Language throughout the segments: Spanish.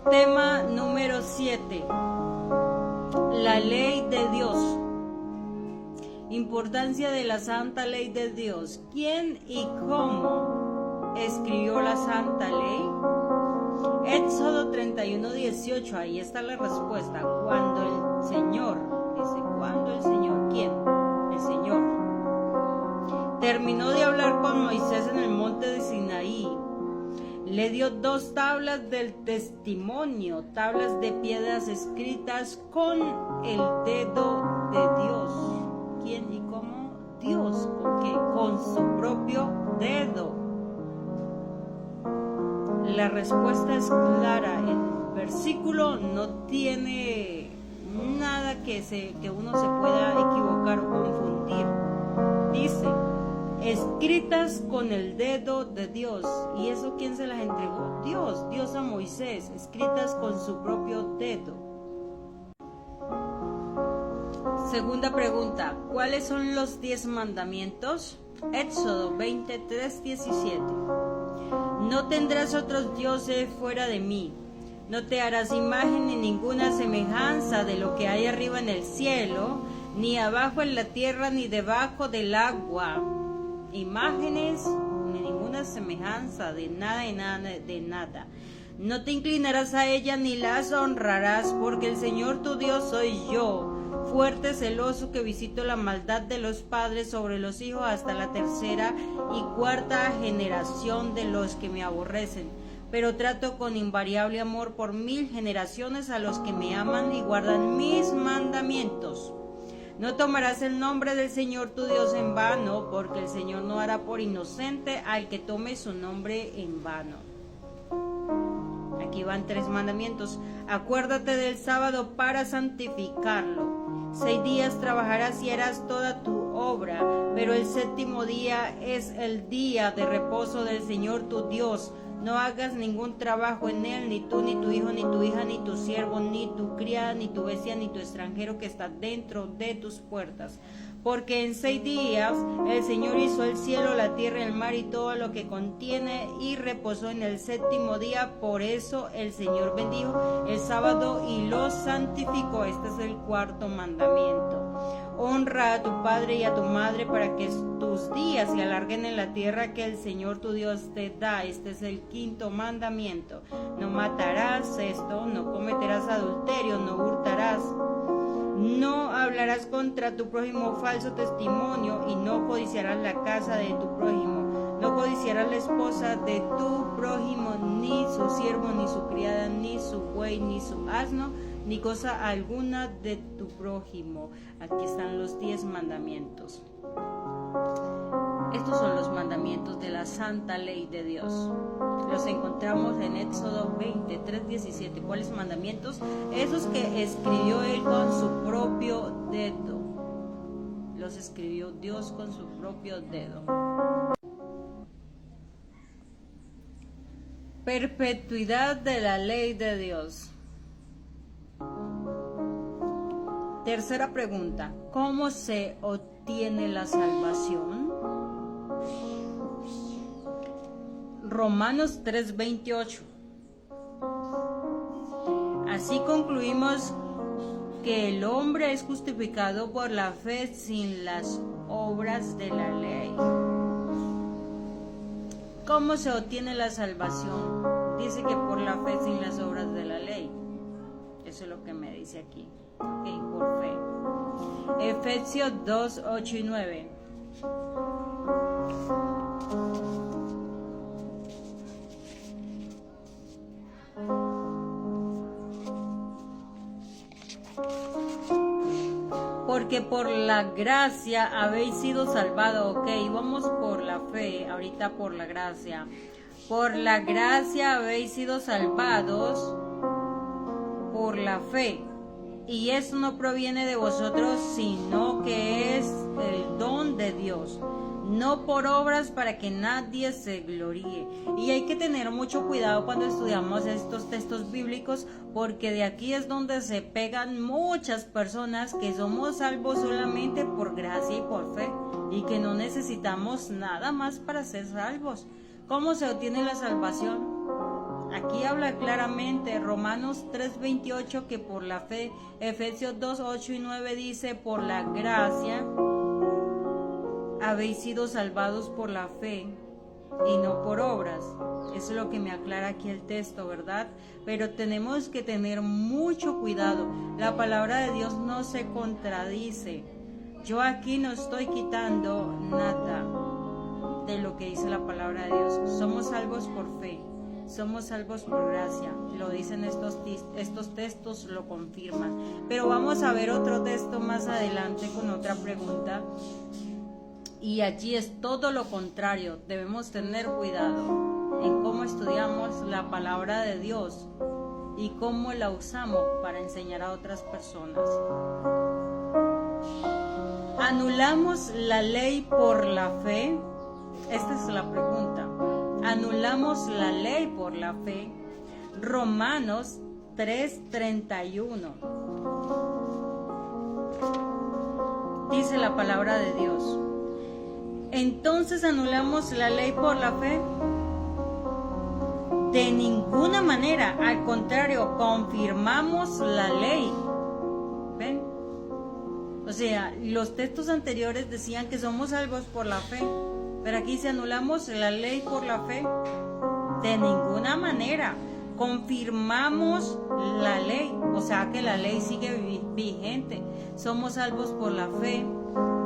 Tema número 7. La ley de Dios. Importancia de la santa ley de Dios. ¿Quién y cómo escribió la santa ley? Éxodo 31:18. Ahí está la respuesta. Cuando el Señor, dice, ¿cuándo el Señor? ¿Quién? El Señor terminó de hablar con Moisés en el monte de Sinaí. Le dio 2 tablas del testimonio, tablas de piedras escritas con el dedo de Dios. ¿Quién y cómo? Dios. ¿Con qué? Con su propio dedo. La respuesta es clara. El versículo no tiene nada que uno se pueda equivocar o confundir. Dice, escritas con el dedo de Dios. ¿Y eso quién se las entregó? Dios a Moisés, escritas con su propio dedo. Segunda pregunta, ¿cuáles son los 10 mandamientos? Éxodo 23:17. No tendrás otros dioses fuera de mí. No te harás imagen ni ninguna semejanza de lo que hay arriba en el cielo, ni abajo en la tierra, ni debajo del agua. Imágenes ni ninguna semejanza de nada y nada de nada. No te inclinarás a ellas ni las honrarás, porque el Señor tu Dios soy yo, fuerte, celoso, que visito la maldad de los padres sobre los hijos hasta la 3ª y 4ª generación de los que me aborrecen. Pero trato con invariable amor por 1000 generaciones a los que me aman y guardan mis mandamientos. No tomarás el nombre del Señor tu Dios en vano, porque el Señor no hará por inocente al que tome su nombre en vano. Aquí van 3 mandamientos. Acuérdate del sábado para santificarlo. 6 días trabajarás y harás toda tu obra, pero el 7º día es el día de reposo del Señor tu Dios. No hagas ningún trabajo en él, ni tú, ni tu hijo, ni tu hija, ni tu siervo, ni tu criada, ni tu bestia, ni tu extranjero que está dentro de tus puertas. Porque en 6 días el Señor hizo el cielo, la tierra, el mar y todo lo que contiene, y reposó en el 7º día. Por eso el Señor bendijo el sábado y lo santificó. Este es el 4º mandamiento. Honra a tu padre y a tu madre para que tus días se alarguen en la tierra que el Señor tu Dios te da. Este es el 5º mandamiento. No matarás, no cometerás adulterio, no hurtarás. No hablarás contra tu prójimo falso testimonio y no codiciarás la casa de tu prójimo. No codiciarás la esposa de tu prójimo, ni su siervo, ni su criada, ni su buey, ni su asno, ni cosa alguna de tu prójimo. Aquí están los 10 mandamientos. Estos son los mandamientos de la santa ley de Dios. Los encontramos en Éxodo 23:17. ¿Cuáles mandamientos? Esos que escribió él con su propio dedo. Los escribió Dios con su propio dedo. Perpetuidad de la ley de Dios. Tercera pregunta, ¿cómo se obtiene la salvación? Romanos 3:28. Así concluimos que el hombre es justificado por la fe sin las obras de la ley. ¿Cómo se obtiene la salvación? Dice que por la fe sin las obras de la ley. Eso es lo que me dice aquí. Okay, por fe. Efesios 2:8 y 9. Porque por la gracia habéis sido salvados. Ok, vamos por la fe, ahorita por la gracia. Por la gracia habéis sido salvados por la fe. Y eso no proviene de vosotros, sino que es el don de Dios, no por obras para que nadie se gloríe. Y hay que tener mucho cuidado cuando estudiamos estos textos bíblicos, porque de aquí es donde se pegan muchas personas que somos salvos solamente por gracia y por fe, y que no necesitamos nada más para ser salvos. ¿Cómo se obtiene la salvación? Aquí habla claramente Romanos 3:28 que por la fe, Efesios 2:8 y 9 dice, por la gracia habéis sido salvados por la fe y no por obras. Eso es lo que me aclara aquí el texto, ¿verdad? Pero tenemos que tener mucho cuidado. La palabra de Dios no se contradice. Yo aquí no estoy quitando nada de lo que dice la palabra de Dios. Somos salvos por fe. Somos salvos por gracia, lo dicen estos textos, lo confirman. Pero vamos a ver otro texto más adelante con otra pregunta. Y allí es todo lo contrario. Debemos tener cuidado en cómo estudiamos la palabra de Dios y cómo la usamos para enseñar a otras personas. ¿Anulamos la ley por la fe? Esta es la pregunta. ¿Anulamos la ley por la fe? Romanos 3:31. Dice la palabra de Dios. Entonces, ¿anulamos la ley por la fe? De ninguna manera, al contrario, confirmamos la ley. ¿Ven? O sea, los textos anteriores decían que somos salvos por la fe. Pero aquí si anulamos la ley por la fe, de ninguna manera. Confirmamos la ley, o sea que la ley sigue vigente. Somos salvos por la fe,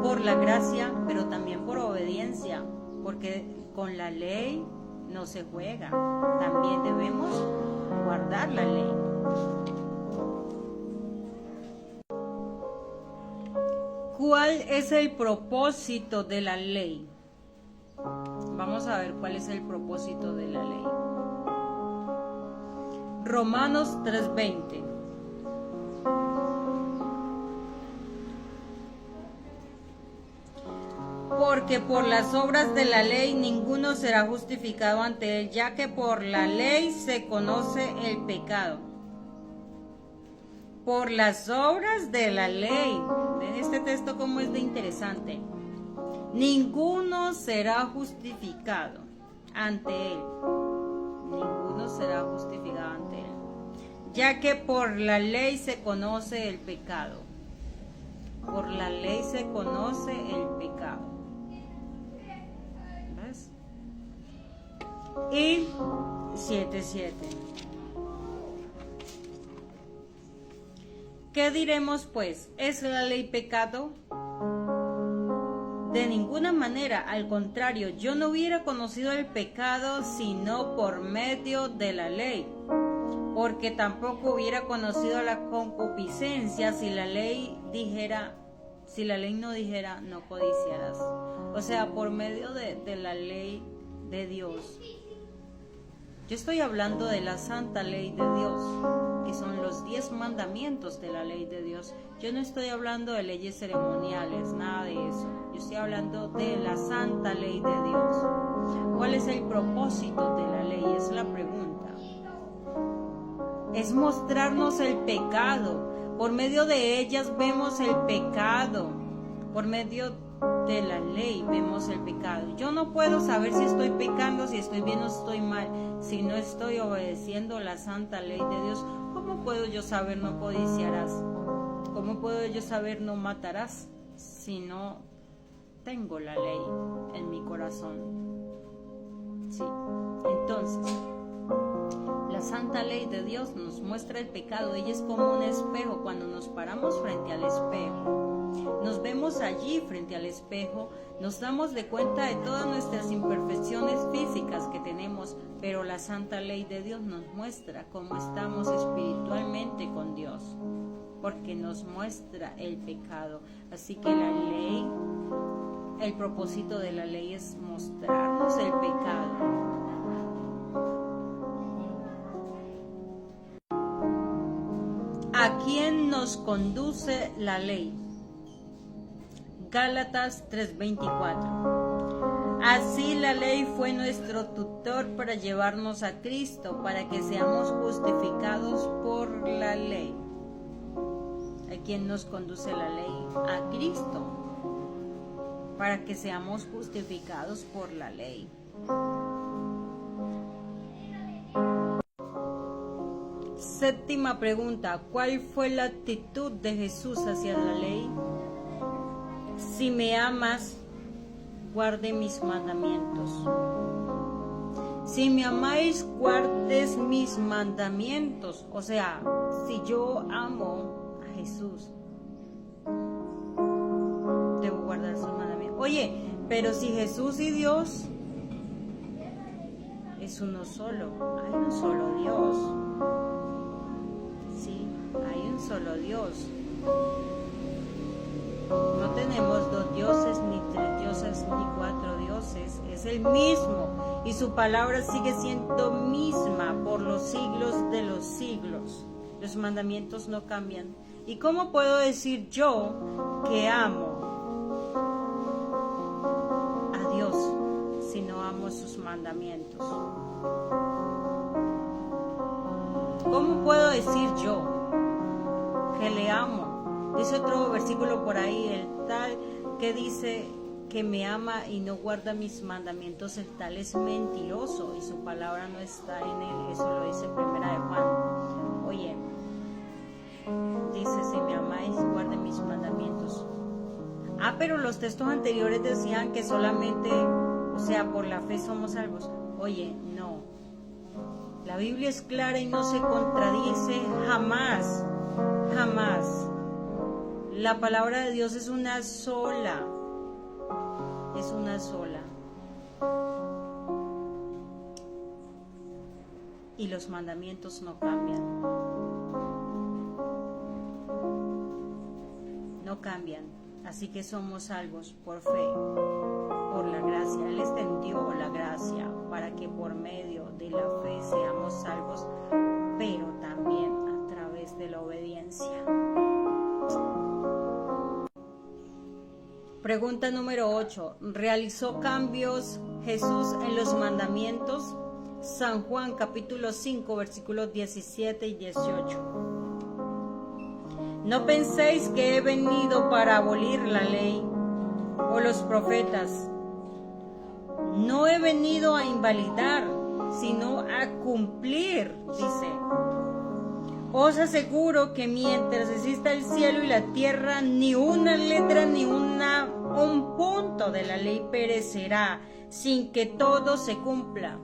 por la gracia, pero también por obediencia, porque con la ley no se juega. También debemos guardar la ley. ¿Cuál es el propósito de la ley? Vamos a ver cuál es el propósito de la ley. Romanos 3:20. Porque por las obras de la ley ninguno será justificado ante él, ya que por la ley se conoce el pecado. Por las obras de la ley. ¿Ven este texto cómo es de interesante? Ninguno será justificado ante él. Ninguno será justificado ante él. Ya que por la ley se conoce el pecado. Por la ley se conoce el pecado. ¿Ves? Y 7:7. ¿Qué diremos pues? ¿Es la ley pecado? De ninguna manera, al contrario, yo no hubiera conocido el pecado sino por medio de la ley, porque tampoco hubiera conocido la concupiscencia si la ley no dijera no codiciarás. O sea, por medio de la ley de Dios. Yo estoy hablando de la santa ley de Dios, que son los 10 mandamientos de la ley de Dios. Yo no estoy hablando de leyes ceremoniales, nada de eso. Yo estoy hablando de la santa ley de Dios. ¿Cuál es el propósito de la ley? Es la pregunta. Es mostrarnos el pecado. Por medio de ellas vemos el pecado. Por medio de la ley vemos el pecado. Yo no puedo saber si estoy pecando, si estoy bien o estoy mal, si no estoy obedeciendo la santa ley de Dios. ¿Cómo puedo yo saber no codiciarás? ¿Cómo puedo yo saber no matarás si no tengo la ley en mi corazón? Sí. Entonces, la santa ley de Dios nos muestra el pecado. Ella es como un espejo. Cuando nos paramos frente al espejo, nos vemos allí frente al espejo, nos damos de cuenta de todas nuestras imperfecciones físicas que tenemos, pero la santa ley de Dios nos muestra cómo estamos espiritualmente con Dios, porque nos muestra el pecado. Así que la ley, el propósito de la ley es mostrarnos el pecado. ¿A quién nos conduce la ley? Gálatas 3:24. Así la ley fue nuestro tutor para llevarnos a Cristo, para que seamos justificados por la ley. ¿A quién nos conduce la ley? A Cristo, para que seamos justificados por la ley. Séptima pregunta, ¿cuál fue la actitud de Jesús hacia la ley? Si me amas, guarde mis mandamientos. Si me amáis, guardes mis mandamientos. O sea, si yo amo a Jesús, debo guardar sus mandamientos. Oye, pero si Jesús y Dios es uno solo, hay un solo Dios. Sí, hay un solo Dios. No tenemos dos dioses, ni tres dioses, ni cuatro dioses. Es el mismo. Y su palabra sigue siendo misma por los siglos de los siglos. Los mandamientos no cambian. ¿Y cómo puedo decir yo que amo a Dios si no amo sus mandamientos? ¿Cómo puedo decir yo que le amo? Dice otro versículo por ahí, el tal que dice que me ama y no guarda mis mandamientos, el tal es mentiroso y su palabra no está en él. Eso lo dice Primera de Juan. Oye, dice, si me amáis, guarde mis mandamientos. Pero los textos anteriores decían que solamente, o sea, por la fe somos salvos. Oye, no. La Biblia es clara y no se contradice jamás, jamás. La palabra de Dios es una sola. Es una sola. Y los mandamientos no cambian. No cambian. Así que somos salvos por fe, por la gracia. Él extendió la gracia para que por medio de la fe seamos salvos, pero también a través de la obediencia. Pregunta número 8. ¿Realizó cambios Jesús en los mandamientos? San Juan capítulo 5 versículos 17 y 18. No penséis que he venido para abolir la ley o los profetas. No he venido a invalidar, sino a cumplir, dice. Os aseguro que mientras exista el cielo y la tierra, ni una letra ni un punto de la ley perecerá, sin que todo se cumpla.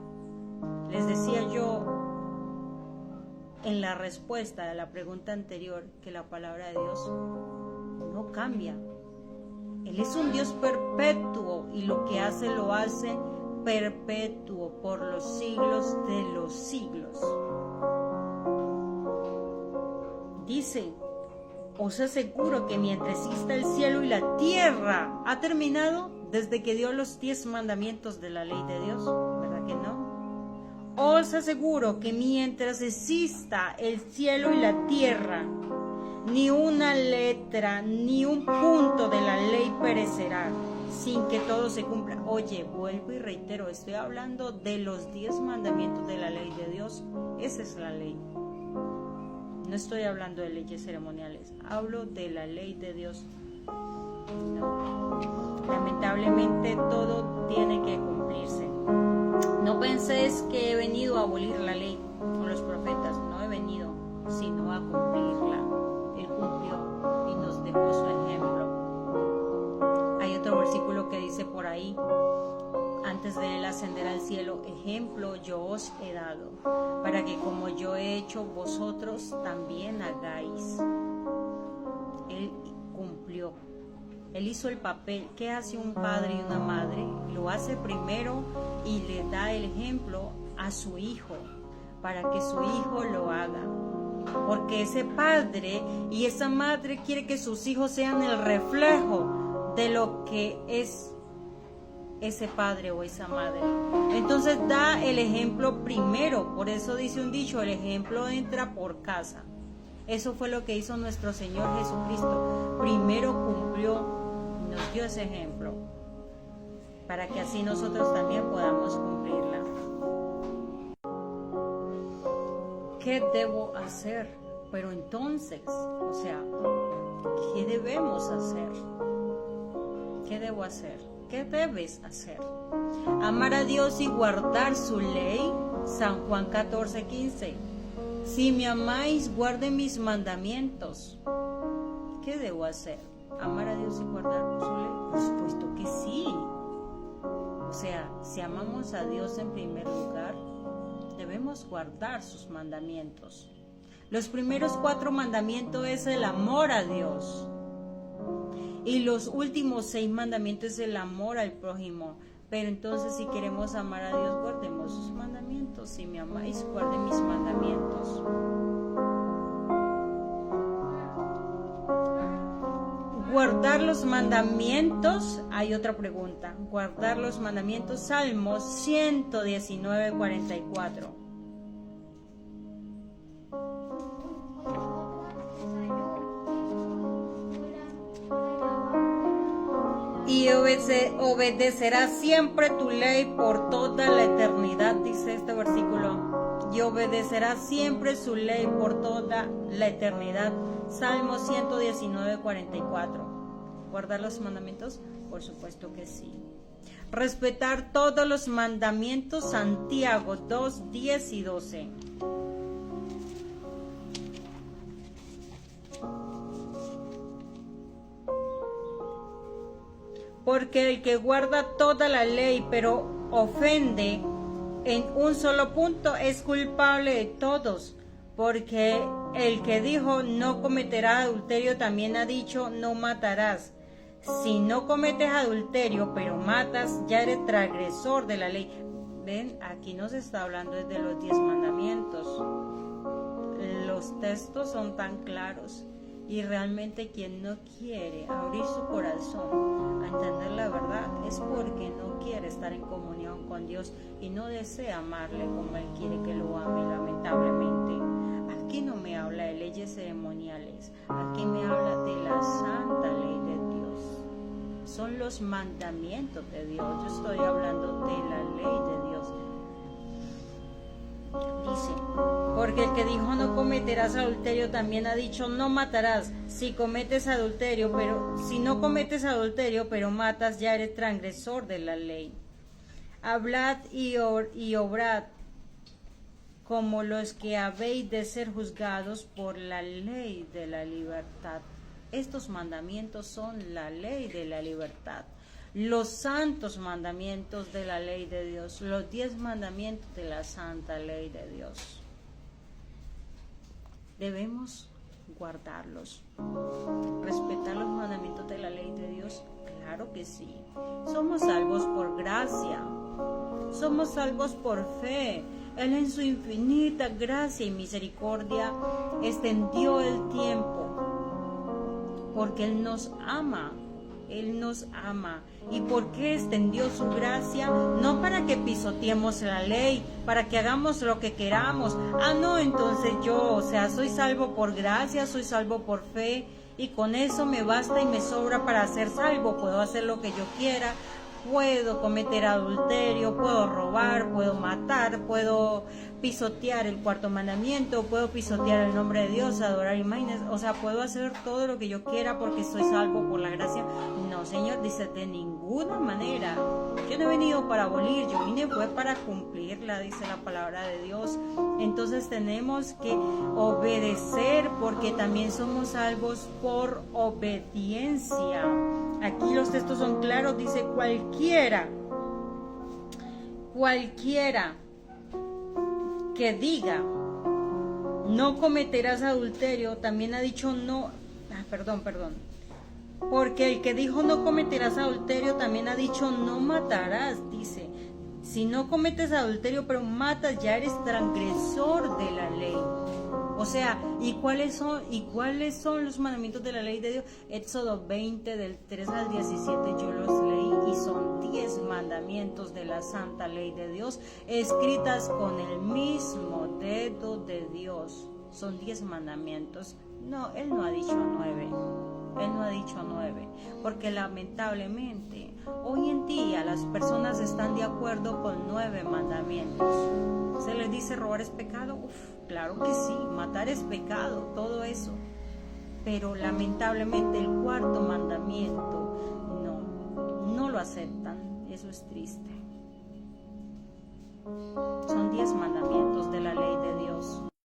Les decía yo en la respuesta a la pregunta anterior que la palabra de Dios no cambia. Él es un Dios perpetuo y lo que hace lo hace perpetuo por los siglos de los siglos. Dice, os aseguro que mientras exista el cielo y la tierra, ha terminado desde que dio los 10 mandamientos de la ley de Dios, ¿verdad que no? Os aseguro que mientras exista el cielo y la tierra, ni una letra, ni un punto de la ley perecerá, sin que todo se cumpla. Oye, vuelvo y reitero, estoy hablando de los 10 mandamientos de la ley de Dios. Esa es la ley. No estoy hablando de leyes ceremoniales, hablo de la ley de Dios. No. Lamentablemente todo tiene que cumplirse. No penséis que he venido a abolir la ley o los profetas. No he venido, sino a cumplirla. Él cumplió y nos dejó su ejemplo. Hay otro versículo que dice por ahí, antes de él ascender al cielo, ejemplo yo os he dado, para que como yo he hecho, vosotros también hagáis. Él cumplió. Él hizo el papel. ¿Qué hace un padre y una madre? Lo hace primero y le da el ejemplo a su hijo, para que su hijo lo haga. Porque ese padre y esa madre quiere que sus hijos sean el reflejo de lo que es ese padre o esa madre. Entonces da el ejemplo primero. Por eso dice un dicho, el ejemplo entra por casa. Eso fue lo que hizo nuestro Señor Jesucristo. Primero cumplió, nos dio ese ejemplo, para que así nosotros también podamos cumplirla. ¿Qué debo hacer? Pero entonces, o sea, ¿qué debemos hacer? ¿Qué debo hacer? ¿Qué debes hacer? Amar a Dios y guardar su ley. San Juan 14:15. Si me amáis, guarden mis mandamientos. ¿Qué debo hacer? ¿Amar a Dios y guardar su ley? Por supuesto que sí. O sea, si amamos a Dios en primer lugar, debemos guardar sus mandamientos. Los primeros 4 mandamientos es el amor a Dios. Y los últimos 6 mandamientos es el amor al prójimo. Pero entonces, si queremos amar a Dios, guardemos sus mandamientos. Si me amáis, guarden mis mandamientos. Guardar los mandamientos, hay otra pregunta. Guardar los mandamientos, Salmos 119, 44. Y obedecerás siempre tu ley por toda la eternidad, dice este versículo. Y obedecerás siempre su ley por toda la eternidad. Salmo 119, 44. ¿Guardar los mandamientos? Por supuesto que sí. Respetar todos los mandamientos, Santiago 2, 10 y 12. Porque el que guarda toda la ley, pero ofende en un solo punto, es culpable de todos. Porque el que dijo no cometerás adulterio también ha dicho no matarás. Si no cometes adulterio pero matas, ya eres transgresor de la ley. Ven, aquí nos está hablando de los 10 mandamientos. Los textos son tan claros. Y realmente quien no quiere abrir su corazón a entender la verdad es porque no quiere estar en comunión con Dios y no desea amarle como Él quiere que lo ame, lamentablemente. Aquí no me habla de leyes ceremoniales, aquí me habla de la santa ley de Dios. Son los mandamientos de Dios, yo estoy hablando de la ley de Dios. Dice, porque el que dijo no cometerás adulterio también ha dicho no matarás. Si no cometes adulterio pero matas, ya eres transgresor de la ley. Hablad y obrad como los que habéis de ser juzgados por la ley de la libertad. Estos mandamientos son la ley de la libertad. Los santos mandamientos de la ley de Dios, los 10 mandamientos de la santa ley de Dios. Debemos guardarlos. ¿Respetar los mandamientos de la ley de Dios? Claro que sí. Somos salvos por gracia. Somos salvos por fe. Él en su infinita gracia y misericordia extendió el tiempo porque Él nos ama. Él nos ama. ¿Y por qué extendió su gracia? No para que pisoteemos la ley, para que hagamos lo que queramos. No, entonces yo, soy salvo por gracia, soy salvo por fe, y con eso me basta y me sobra para ser salvo. Puedo hacer lo que yo quiera, puedo cometer adulterio, puedo robar, puedo matar, puedo pisotear el 4º mandamiento, puedo pisotear el nombre de Dios, adorar imágenes, puedo hacer todo lo que yo quiera porque soy salvo por la gracia. No, Señor, dice, de ninguna manera. Yo no he venido para abolir, yo vine fue para cumplirla, dice la palabra de Dios. Entonces tenemos que obedecer porque también somos salvos por obediencia. Aquí los textos son claros, dice cualquiera que diga no cometerás adulterio, también ha dicho no, porque el que dijo no cometerás adulterio también ha dicho no matarás, dice, si no cometes adulterio pero matas, ya eres transgresor de la ley. ¿Y cuáles son los mandamientos de la ley de Dios? Éxodo 20, del 3 al 17, yo los leí y son 10 mandamientos de la santa ley de Dios, escritas con el mismo dedo de Dios. Son 10 mandamientos. No, Él no ha dicho 9. Él no ha dicho 9, porque lamentablemente hoy en día las personas están de acuerdo con 9 mandamientos. Se les dice robar es pecado, claro que sí, matar es pecado, todo eso. Pero lamentablemente el 4º mandamiento no lo aceptan, eso es triste. Son 10 mandamientos de la ley de Dios.